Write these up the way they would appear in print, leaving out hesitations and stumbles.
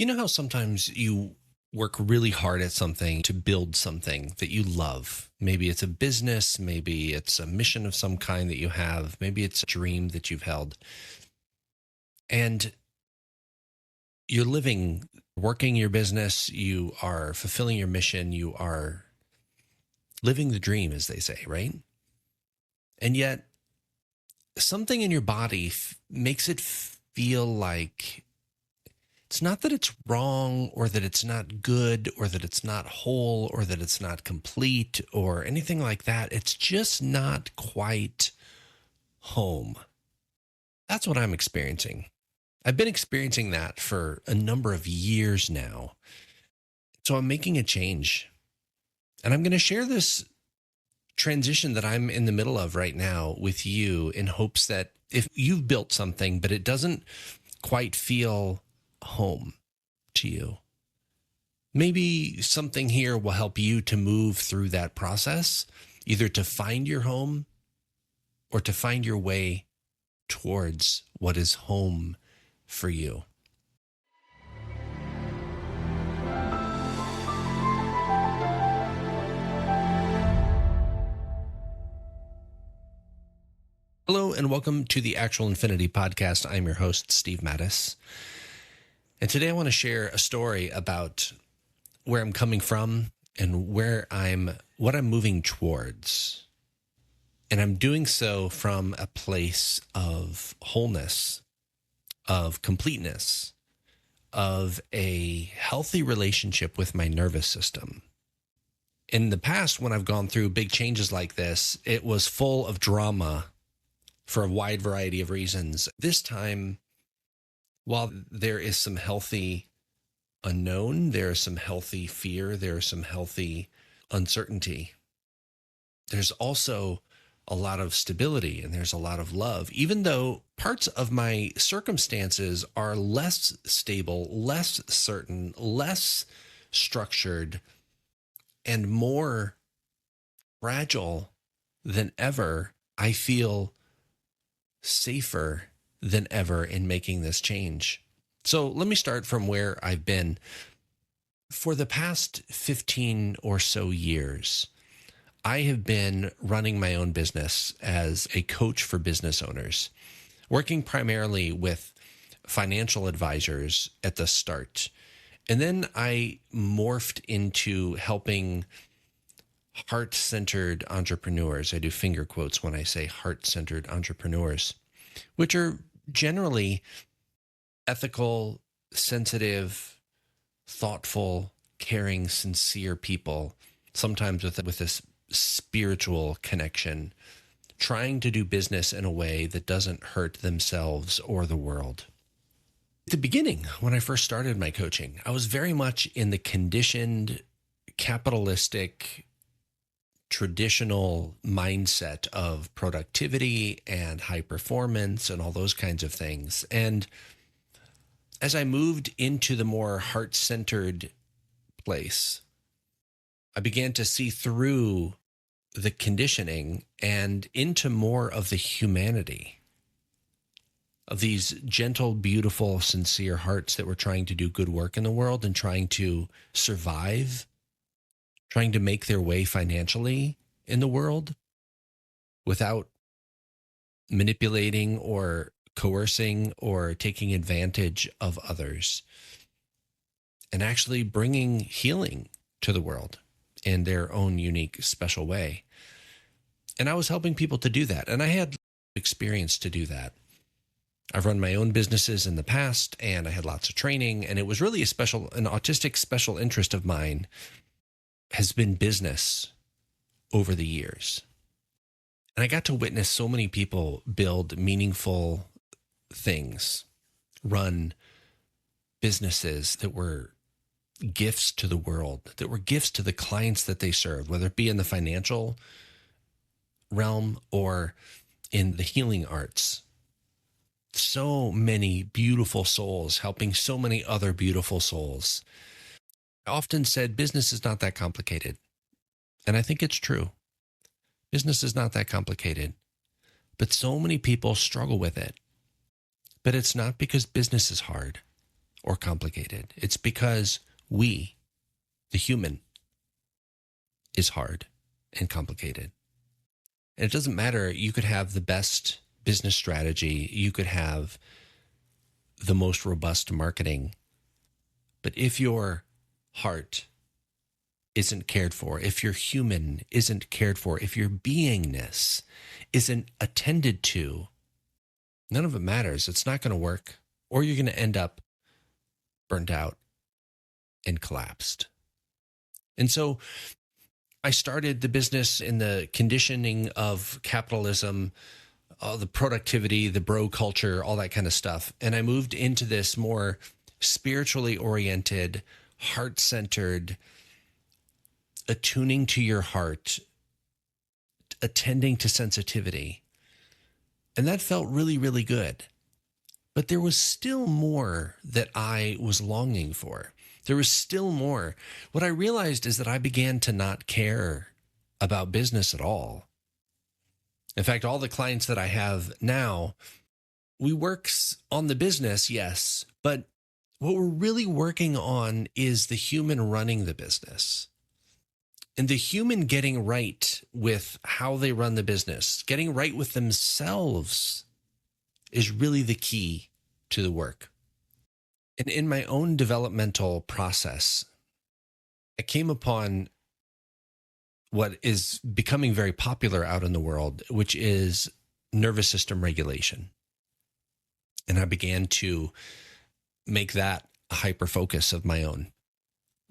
You know how sometimes you work really hard at something to build something that you love? Maybe it's a business, maybe it's a mission of some kind that you have, maybe it's a dream that you've held. And you're living, working your business, you are fulfilling your mission, you are living the dream, as they say, right? And yet, something in your body makes it feel like it's not that it's wrong or that it's not good or that it's not whole or that it's not complete or anything like that. It's just not quite home. That's what I'm experiencing. I've been experiencing that for a number of years now. So I'm making a change. And I'm going to share this transition that I'm in the middle of right now with you in hopes that if you've built something, but it doesn't quite feel home to you, maybe something here will help you to move through that process, either to find your home or to find your way towards what is home for you. Hello and welcome to the Actual Infinity podcast. I'm your host, Steve Mattus. And today I want to share a story about where I'm coming from and what I'm moving towards. And I'm doing so from a place of wholeness, of completeness, of a healthy relationship with my nervous system. In the past, when I've gone through big changes like this, it was full of drama for a wide variety of reasons. This time, while there is some healthy unknown, there is some healthy fear, there is some healthy uncertainty, there's also a lot of stability and there's a lot of love, even though parts of my circumstances are less stable, less certain, less structured, and more fragile than ever. I feel safer than ever in making this change. So let me start from where I've been. For the past 15 or so years, I have been running my own business as a coach for business owners, working primarily with financial advisors at the start. And then I morphed into helping heart-centered entrepreneurs. I do finger quotes when I say heart-centered entrepreneurs, which are generally ethical, sensitive, thoughtful, caring, sincere people, sometimes with this spiritual connection, trying to do business in a way that doesn't hurt themselves or the world. At the beginning, when I first started my coaching, I was very much in the conditioned, capitalistic, traditional mindset of productivity and high performance and all those kinds of things. And as I moved into the more heart-centered place, I began to see through the conditioning and into more of the humanity of these gentle, beautiful, sincere hearts that were trying to do good work in the world and trying to survive, trying to make their way financially in the world without manipulating or coercing or taking advantage of others, and actually bringing healing to the world in their own unique, special way. And I was helping people to do that. And I had experience to do that. I've run my own businesses in the past, and I had lots of training. And it was really an autistic special interest of mine has been business over the years. And I got to witness so many people build meaningful things, run businesses that were gifts to the world, that were gifts to the clients that they served, whether it be in the financial realm or in the healing arts. So many beautiful souls helping so many other beautiful souls. I often said business is not that complicated. And I think it's true. Business is not that complicated. But so many people struggle with it. But it's not because business is hard. or complicated. It's because we, the human, is hard and complicated. And it doesn't matter. You could have the best business strategy. You could have the most robust marketing. But if your heart isn't cared for, if your human isn't cared for, if your beingness isn't attended to, none of it matters. It's not going to work, or you're going to end up burnt out and collapsed. And so I started the business in the conditioning of capitalism, the productivity, the bro culture, all that kind of stuff. And I moved into this more spiritually oriented, heart-centered, attuning to your heart, attending to sensitivity. And that felt really, really good. But there was still more that I was longing for. There was still more. What I realized is that I began to not care about business at all. In fact, all the clients that I have now, we work on the business, yes, but what we're really working on is the human running the business. And the human getting right with how they run the business, getting right with themselves is really the key to the work. And in my own developmental process, I came upon what is becoming very popular out in the world, which is nervous system regulation. And I began to make that a hyper focus of my own.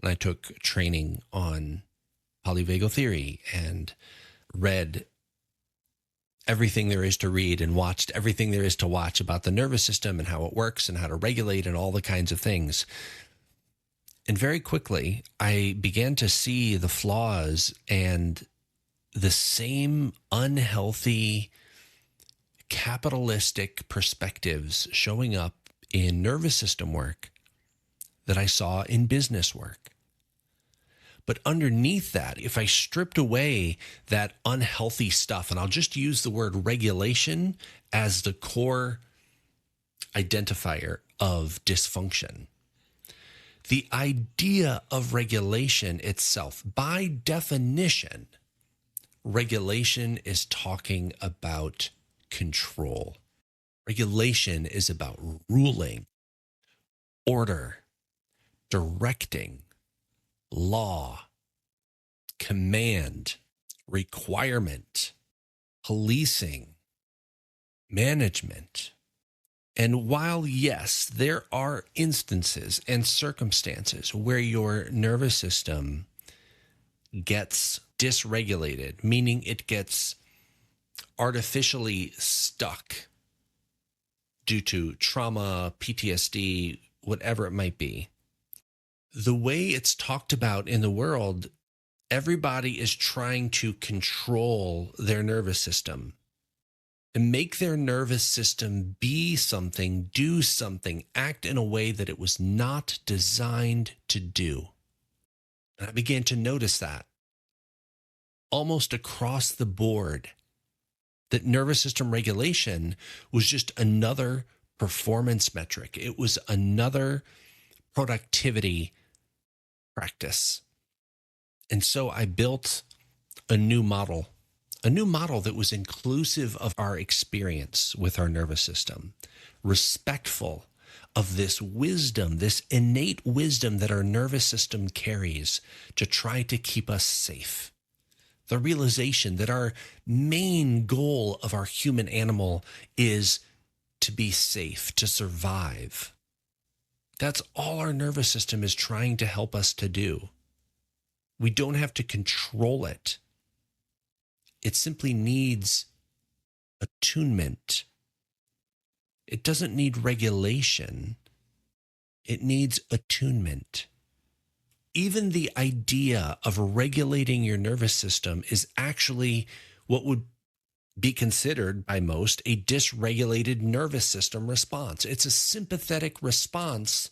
And I took training on polyvagal theory and read everything there is to read and watched everything there is to watch about the nervous system and how it works and how to regulate and all the kinds of things. And very quickly, I began to see the flaws and the same unhealthy, capitalistic perspectives showing up in nervous system work that I saw in business work. But underneath that, if I stripped away that unhealthy stuff, and I'll just use the word regulation as the core identifier of dysfunction, the idea of regulation itself, by definition, regulation is talking about control. Regulation is about ruling, order, directing, law, command, requirement, policing, management. And while, yes, there are instances and circumstances where your nervous system gets dysregulated, meaning it gets artificially stuck due to trauma, PTSD, whatever it might be, the way it's talked about in the world, everybody is trying to control their nervous system and make their nervous system be something, do something, act in a way that it was not designed to do. And I began to notice that almost across the board, that nervous system regulation was just another performance metric. It was another productivity practice. And so I built a new model that was inclusive of our experience with our nervous system, respectful of this wisdom, this innate wisdom that our nervous system carries to try to keep us safe. The realization that our main goal of our human animal is to be safe, to survive. That's all our nervous system is trying to help us to do. We don't have to control it. It simply needs attunement. It doesn't need regulation. It needs attunement. Even the idea of regulating your nervous system is actually what would be considered by most a dysregulated nervous system response. It's a sympathetic response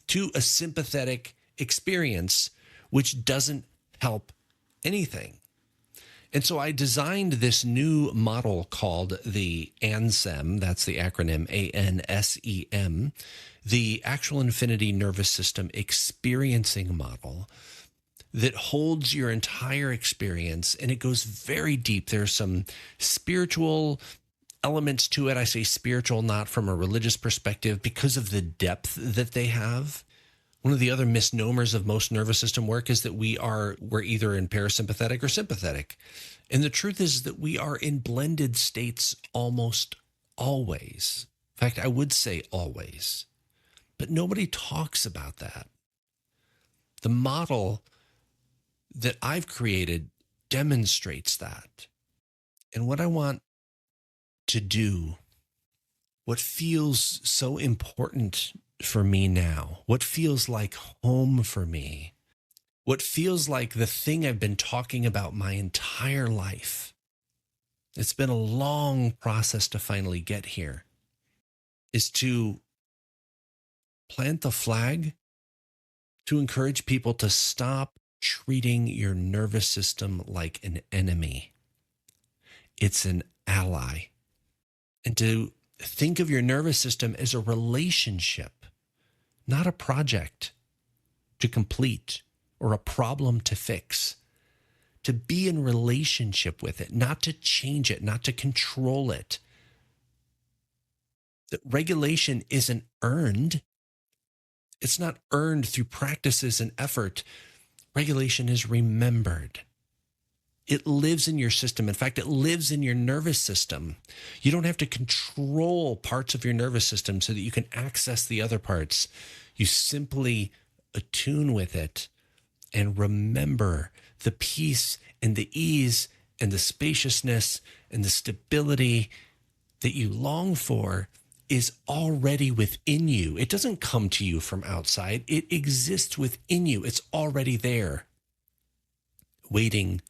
to a sympathetic experience, which doesn't help anything. And so I designed this new model called the ANSEM, that's the acronym ANSEM, the Actual Infinity Nervous System Experiencing Model, that holds your entire experience, and it goes very deep. There's some spiritual elements to it. I say spiritual not from a religious perspective because of the depth that they have. One of the other misnomers of most nervous system work is that we're either in parasympathetic or sympathetic. And the truth is that we are in blended states almost always. In fact, I would say always. But nobody talks about that. The model that I've created demonstrates that. And what I want to do, what feels so important for me now, what feels like home for me, what feels like the thing I've been talking about my entire life, it's been a long process to finally get here, is to plant the flag to encourage people to stop treating your nervous system like an enemy. It's an ally. And to think of your nervous system as a relationship, not a project to complete or a problem to fix. To be in relationship with it, not to change it, not to control it. That regulation isn't earned. It's not earned through practices and effort. Regulation is remembered. It lives in your system. In fact, it lives in your nervous system. You don't have to control parts of your nervous system so that you can access the other parts. You simply attune with it and remember the peace and the ease and the spaciousness and the stability that you long for is already within you. It doesn't come to you from outside. It exists within you. It's already there, waiting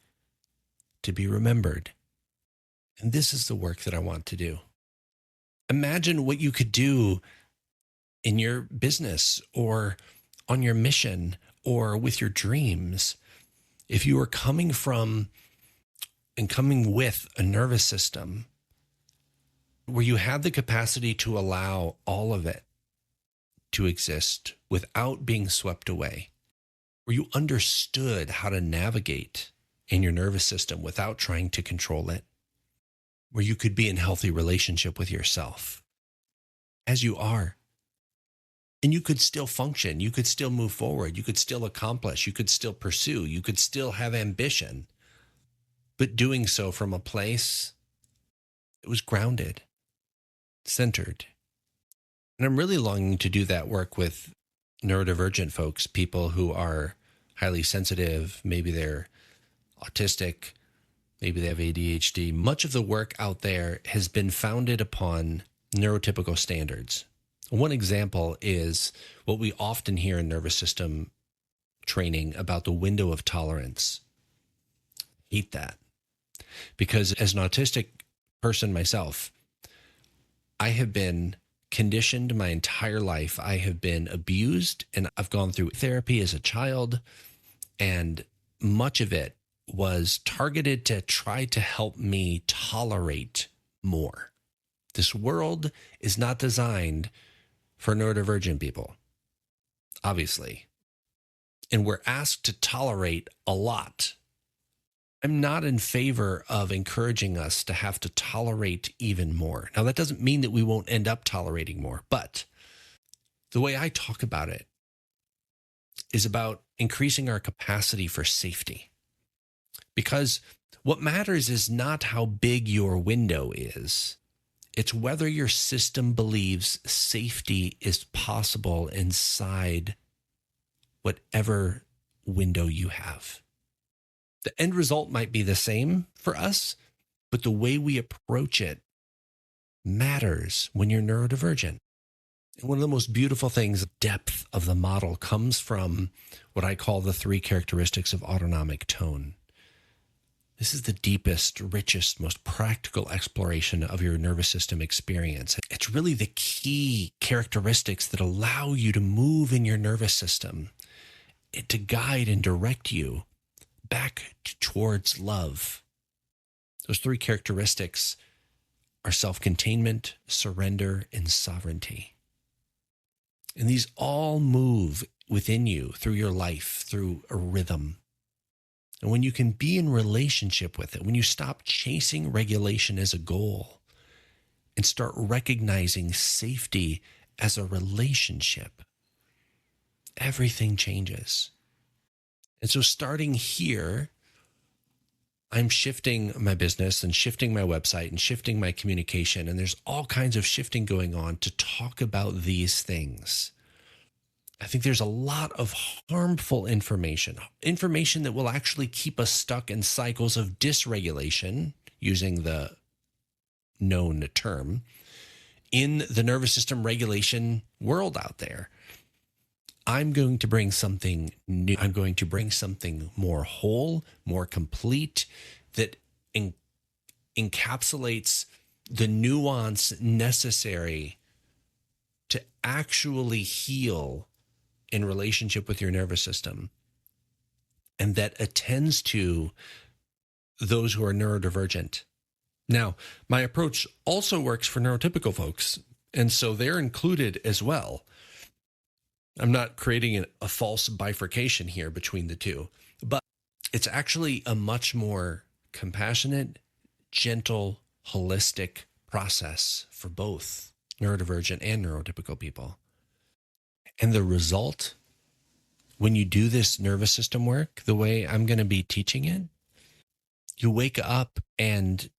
to be remembered. And this is the work that I want to do. Imagine what you could do in your business or on your mission or with your dreams if you were coming from and coming with a nervous system where you had the capacity to allow all of it to exist without being swept away, where you understood how to navigate in your nervous system without trying to control it, where you could be in healthy relationship with yourself as you are. And you could still function, you could still move forward, you could still accomplish, you could still pursue, you could still have ambition, but doing so from a place that was grounded, centered. And I'm really longing to do that work with neurodivergent folks, people who are highly sensitive, maybe they're autistic, maybe they have ADHD. Much of the work out there has been founded upon neurotypical standards. One example is what we often hear in nervous system training about the window of tolerance. Hate that. Because as an autistic person myself, I have been conditioned my entire life. I have been abused, and I've gone through therapy as a child, and much of it was targeted to try to help me tolerate more. This world is not designed for neurodivergent people, obviously. And we're asked to tolerate a lot. I'm not in favor of encouraging us to have to tolerate even more. Now, that doesn't mean that we won't end up tolerating more, but the way I talk about it is about increasing our capacity for safety. Because what matters is not how big your window is. It's whether your system believes safety is possible inside whatever window you have. The end result might be the same for us, but the way we approach it matters when you're neurodivergent. And one of the most beautiful things, depth of the model, comes from what I call the 3 characteristics of autonomic tone. This is the deepest, richest, most practical exploration of your nervous system experience. It's really the key characteristics that allow you to move in your nervous system, to guide and direct you back towards love, Those three characteristics are self-containment, surrender, and sovereignty. And these all move within you through your life, through a rhythm. And when you can be in relationship with it, when you stop chasing regulation as a goal and start recognizing safety as a relationship, everything changes. And so starting here, I'm shifting my business and shifting my website and shifting my communication. And there's all kinds of shifting going on to talk about these things. I think there's a lot of harmful information that will actually keep us stuck in cycles of dysregulation, using the known term, in the nervous system regulation world out there. I'm going to bring something new. I'm going to bring something more whole, more complete, that encapsulates the nuance necessary to actually heal in relationship with your nervous system, and that attends to those who are neurodivergent. Now, my approach also works for neurotypical folks, and so they're included as well. I'm not creating a false bifurcation here between the two, but it's actually a much more compassionate, gentle, holistic process for both neurodivergent and neurotypical people. And the result, when you do this nervous system work the way I'm going to be teaching it, you wake up and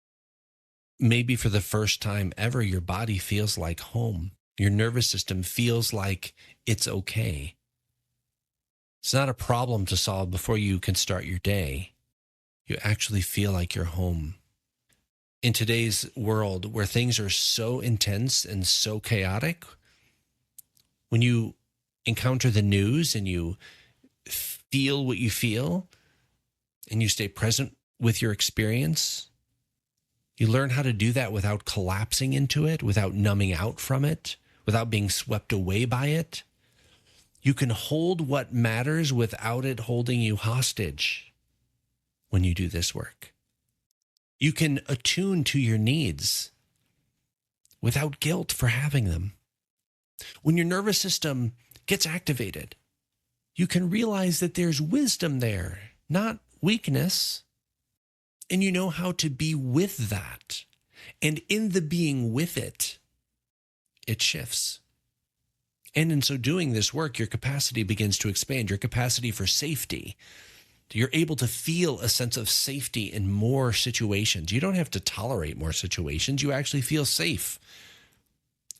maybe for the first time ever, your body feels like home. Your nervous system feels like it's okay. It's not a problem to solve before you can start your day. You actually feel like you're home. In today's world where things are so intense and so chaotic, when you encounter the news and you feel what you feel and you stay present with your experience, you learn how to do that without collapsing into it, without numbing out from it, without being swept away by it. You can hold what matters without it holding you hostage when you do this work. You can attune to your needs without guilt for having them. When your nervous system gets activated, you can realize that there's wisdom there, not weakness. And you know how to be with that. And in the being with it, it shifts. And in so doing this work, your capacity begins to expand, your capacity for safety. You're able to feel a sense of safety in more situations. You don't have to tolerate more situations. You actually feel safe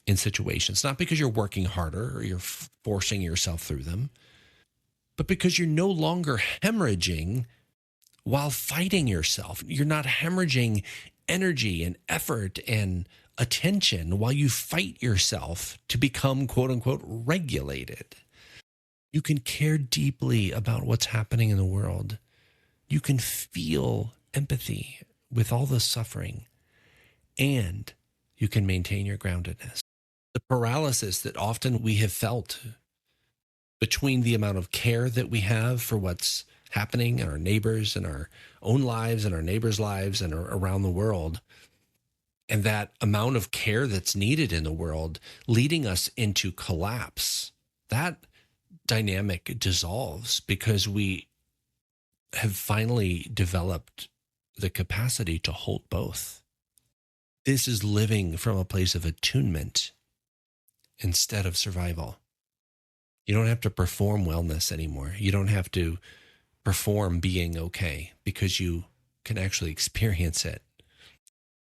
in situations, not because you're working harder or you're forcing yourself through them, but because you're no longer hemorrhaging while fighting yourself. You're not hemorrhaging energy and effort and attention while you fight yourself to become, quote unquote, regulated. You can care deeply about what's happening in the world. You can feel empathy with all the suffering, and you can maintain your groundedness. The paralysis that often we have felt between the amount of care that we have for what's happening in our neighbors and our own lives and our neighbors' lives and around the world, and that amount of care that's needed in the world leading us into collapse, that dynamic dissolves because we have finally developed the capacity to hold both. This is living from a place of attunement instead of survival. You don't have to perform wellness anymore. You don't have to perform being okay because you can actually experience it.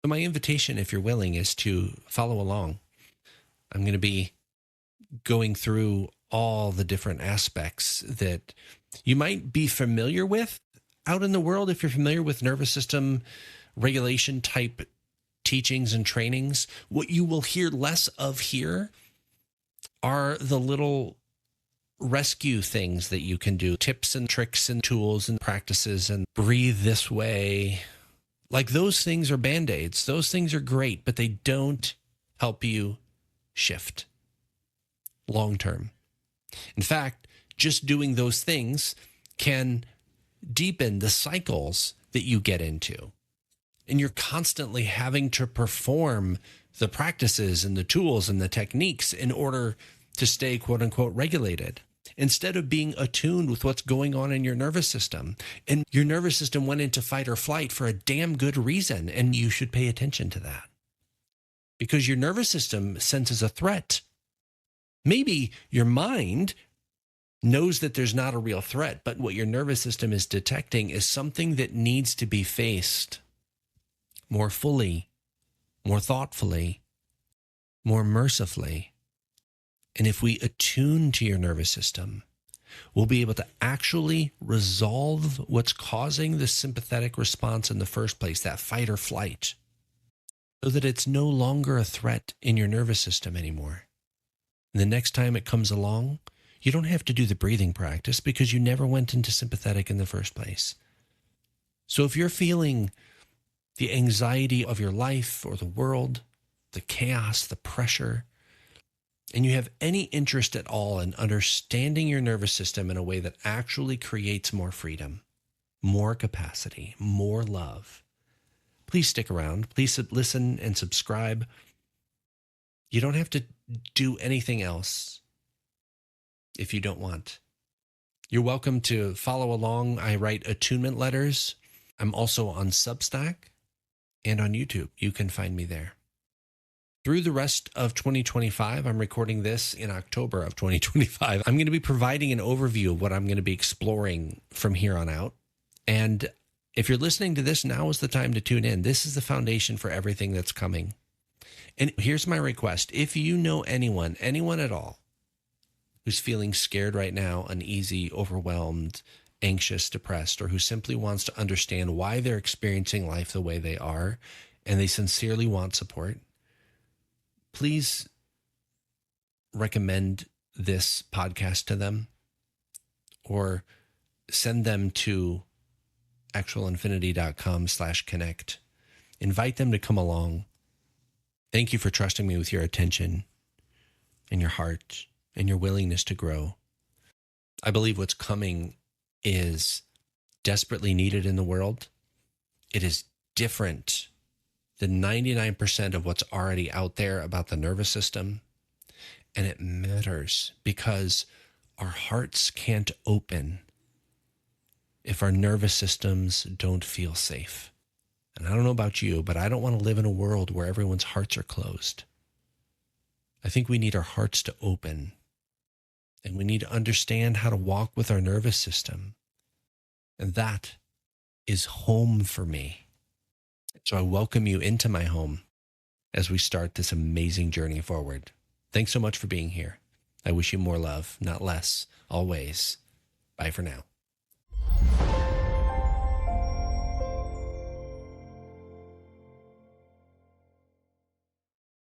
So my invitation, if you're willing, is to follow along. I'm going to be going through all the different aspects that you might be familiar with out in the world. If you're familiar with nervous system regulation type teachings and trainings, what you will hear less of here are the little rescue things that you can do, tips and tricks and tools and practices and breathe this way. Like those things are Band-Aids. Those things are great, but they don't help you shift long term. In fact, just doing those things can deepen the cycles that you get into. And you're constantly having to perform the practices and the tools and the techniques in order to stay, quote unquote, regulated, instead of being attuned with what's going on in your nervous system. And your nervous system went into fight or flight for a damn good reason. And you should pay attention to that, because your nervous system senses a threat. Maybe your mind knows that there's not a real threat, but what your nervous system is detecting is something that needs to be faced more fully, more thoughtfully, more mercifully. And if we attune to your nervous system, we'll be able to actually resolve what's causing the sympathetic response in the first place, that fight or flight, so that it's no longer a threat in your nervous system anymore. And the next time it comes along, you don't have to do the breathing practice because you never went into sympathetic in the first place. So if you're feeling the anxiety of your life or the world, the chaos, the pressure, and you have any interest at all in understanding your nervous system in a way that actually creates more freedom, more capacity, more love, please stick around. Please listen and subscribe. You don't have to do anything else if you don't want. You're welcome to follow along. I write attunement letters. I'm also on Substack and on YouTube. You can find me there. Through the rest of 2025, I'm recording this in October of 2025. I'm going to be providing an overview of what I'm going to be exploring from here on out. And if you're listening to this, now is the time to tune in. This is the foundation for everything that's coming. And here's my request. If you know anyone at all, who's feeling scared right now, uneasy, overwhelmed, anxious, depressed, or who simply wants to understand why they're experiencing life the way they are, and they sincerely want support, please recommend this podcast to them or send them to actualinfinity.com/connect. Invite them to come along. Thank you for trusting me with your attention and your heart and your willingness to grow. I believe what's coming is desperately needed in the world. It is different than 99% of what's already out there about the nervous system. And it matters because our hearts can't open if our nervous systems don't feel safe. And I don't know about you, but I don't want to live in a world where everyone's hearts are closed. I think we need our hearts to open, and we need to understand how to walk with our nervous system. And that is home for me. So I welcome you into my home as we start this amazing journey forward. Thanks so much for being here. I wish you more love, not less, always. Bye for now.